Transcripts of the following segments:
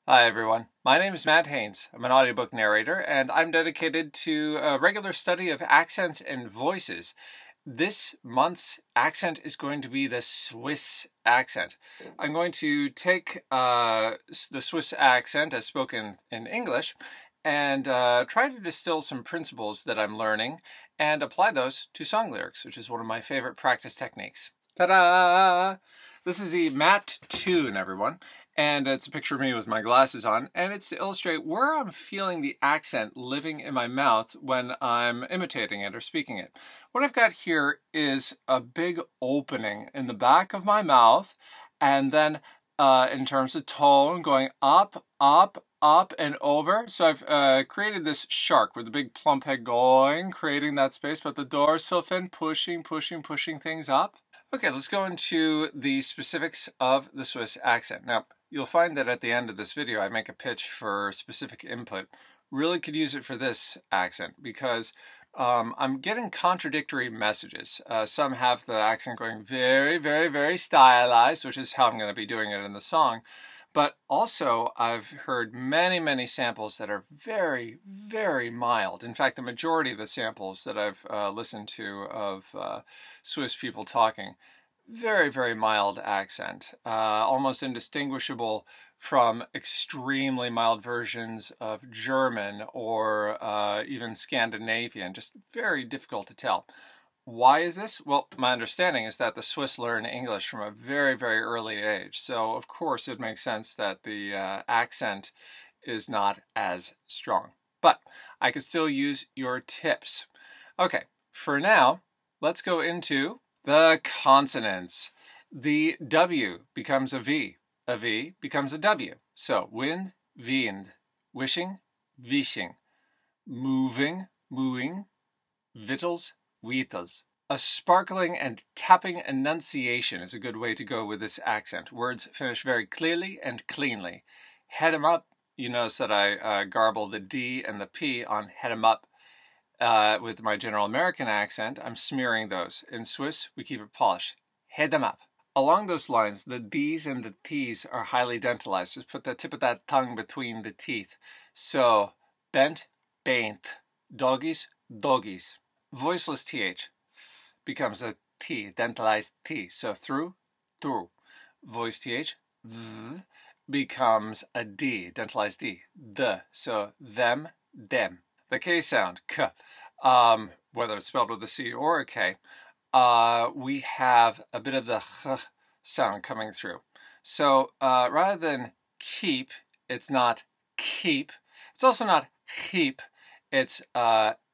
Hi everyone, my name is Matt Haynes. I'm an audiobook narrator and I'm dedicated to a regular study of accents and voices. This month's accent is going to be the Swiss accent. I'm going to take the Swiss accent as spoken in English and try to distill some principles that I'm learning and apply those to song lyrics, which is one of my favorite practice techniques. Ta-da! This is the Matt tune, everyone. And it's a picture of me with my glasses on, and it's to illustrate where I'm feeling the accent living in my mouth when I'm imitating it or speaking it. What I've got here is a big opening in the back of my mouth, and then in terms of tone, going up, up, up, and over. So I've created this shark with a big plump head going, creating that space, but the dorsal fin pushing things up. Okay, let's go into the specifics of the Swiss accent. Now, you'll find that at the end of this video, I make a pitch for specific input. Really could use it for this accent because I'm getting contradictory messages. Some have the accent going very stylized, which is how I'm going to be doing it in the song. But also, I've heard many samples that are very mild. In fact, the majority of the samples that I've listened to of Swiss people talking, very mild accent, almost indistinguishable from extremely mild versions of German or even Scandinavian, just very difficult to tell. Why is this? Well, my understanding is that the Swiss learn English from a very early age. So, of course, it makes sense that the accent is not as strong. But I could still use your tips. Okay, for now, let's go into the consonants. The W becomes a V becomes a W. So, wind, wind, wishing, wishing, moving, mooing, victuals, Wheatles. A sparkling and tapping enunciation is a good way to go with this accent. Words finish very clearly and cleanly. Head 'em up. You notice that I garble the D and the P on head 'em up. With my general American accent, I'm smearing those. In Swiss, we keep it polished. Head 'em up. Along those lines, the D's and the T's are highly dentalized. Just put the tip of that tongue between the teeth. So, bent, baint. Doggies, doggies. Voiceless TH becomes a T, dentalized T. So through. Voice TH becomes a D, dentalized D. So them, them. The K sound, K, whether it's spelled with a C or a K, we have a bit of the H sound coming through. So rather than keep, it's not keep. It's also not heap. It's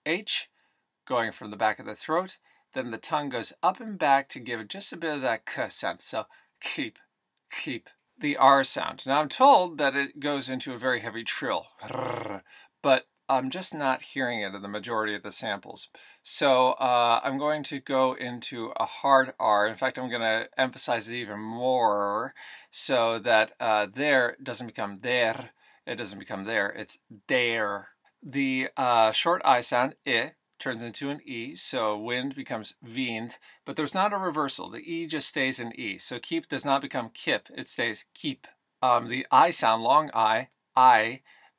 H going from the back of the throat, then the tongue goes up and back to give it just a bit of that K sound. So keep. The R sound. Now I'm told that it goes into a very heavy trill, but I'm just not hearing it in the majority of the samples. So I'm going to go into a hard R. In fact, I'm going to emphasize it even more so that there doesn't become there. It doesn't become there. It's there. The short I sound, I, turns into an E, so wind becomes wind, but there's not a reversal. The E just stays in E, so keep does not become kip, it stays keep. The I sound, long I,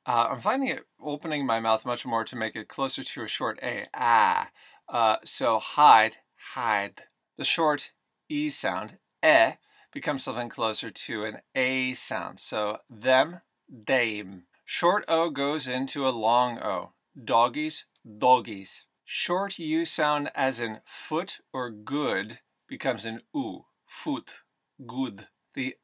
I'm finding it opening my mouth much more to make it closer to a short A, so hide. The short E sound, becomes something closer to an A sound, so them, dame. Short O goes into a long O, doggies, doggies. Short U sound as in foot or good becomes an U, foot, good. The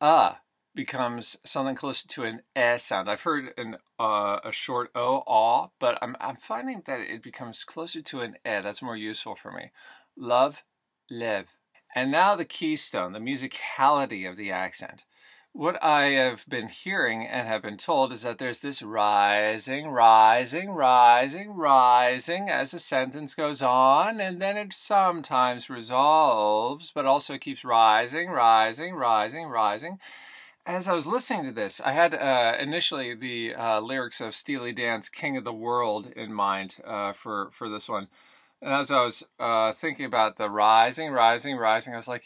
becomes something closer to an sound. I've heard a short O, aw, but I'm finding that it becomes closer to an That's more useful for me. Love, live. And now the keystone, the musicality of the accent. What I have been hearing and have been told is that there's this rising as the sentence goes on, and then it sometimes resolves, but also keeps rising. As I was listening to this, I had initially the lyrics of Steely Dan's King of the World in mind for this one. And as I was thinking about the rising, I was like,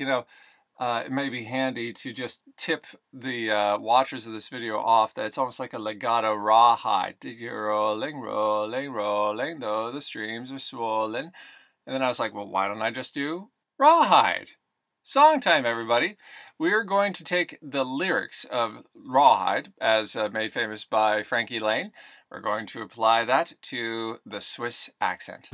it may be handy to just tip the watchers of this video off that it's almost like a legato rawhide. You're rolling, rolling, rolling, though the streams are swollen. And then I was like, well, why don't I just do Rawhide? Song time, everybody. We are going to take the lyrics of Rawhide, as made famous by Frankie Lane. We're going to apply that to the Swiss accent.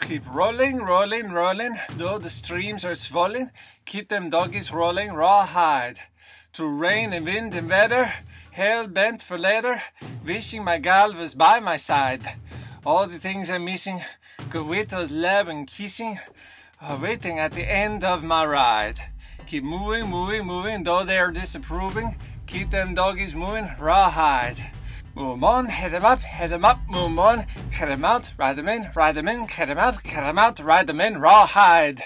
Keep rolling, rolling, rolling, though the streams are swollen. Keep them doggies rolling, rawhide. Through rain and wind and weather, hell bent for leather, wishing my gal was by my side. All the things I'm missing, good with those love and kissing, are waiting at the end of my ride. Keep moving, moving, moving, though they're disapproving. Keep them doggies moving, rawhide. Move on, head 'em up, move on, head 'em out, ride 'em in, head 'em out, ride 'em in, rawhide.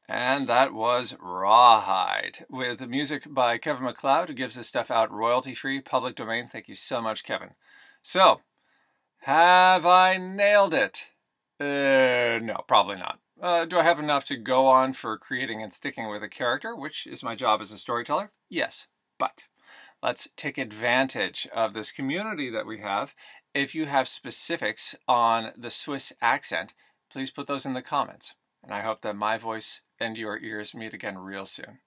And that was Rawhide, with music by Kevin MacLeod, who gives this stuff out royalty-free, public domain. Thank you so much, Kevin. So, have I nailed it? No, probably not. Do I have enough to go on for creating and sticking with a character, which is my job as a storyteller? Yes, but let's take advantage of this community that we have. If you have specifics on the Swiss accent, please put those in the comments. And I hope that my voice and your ears meet again real soon.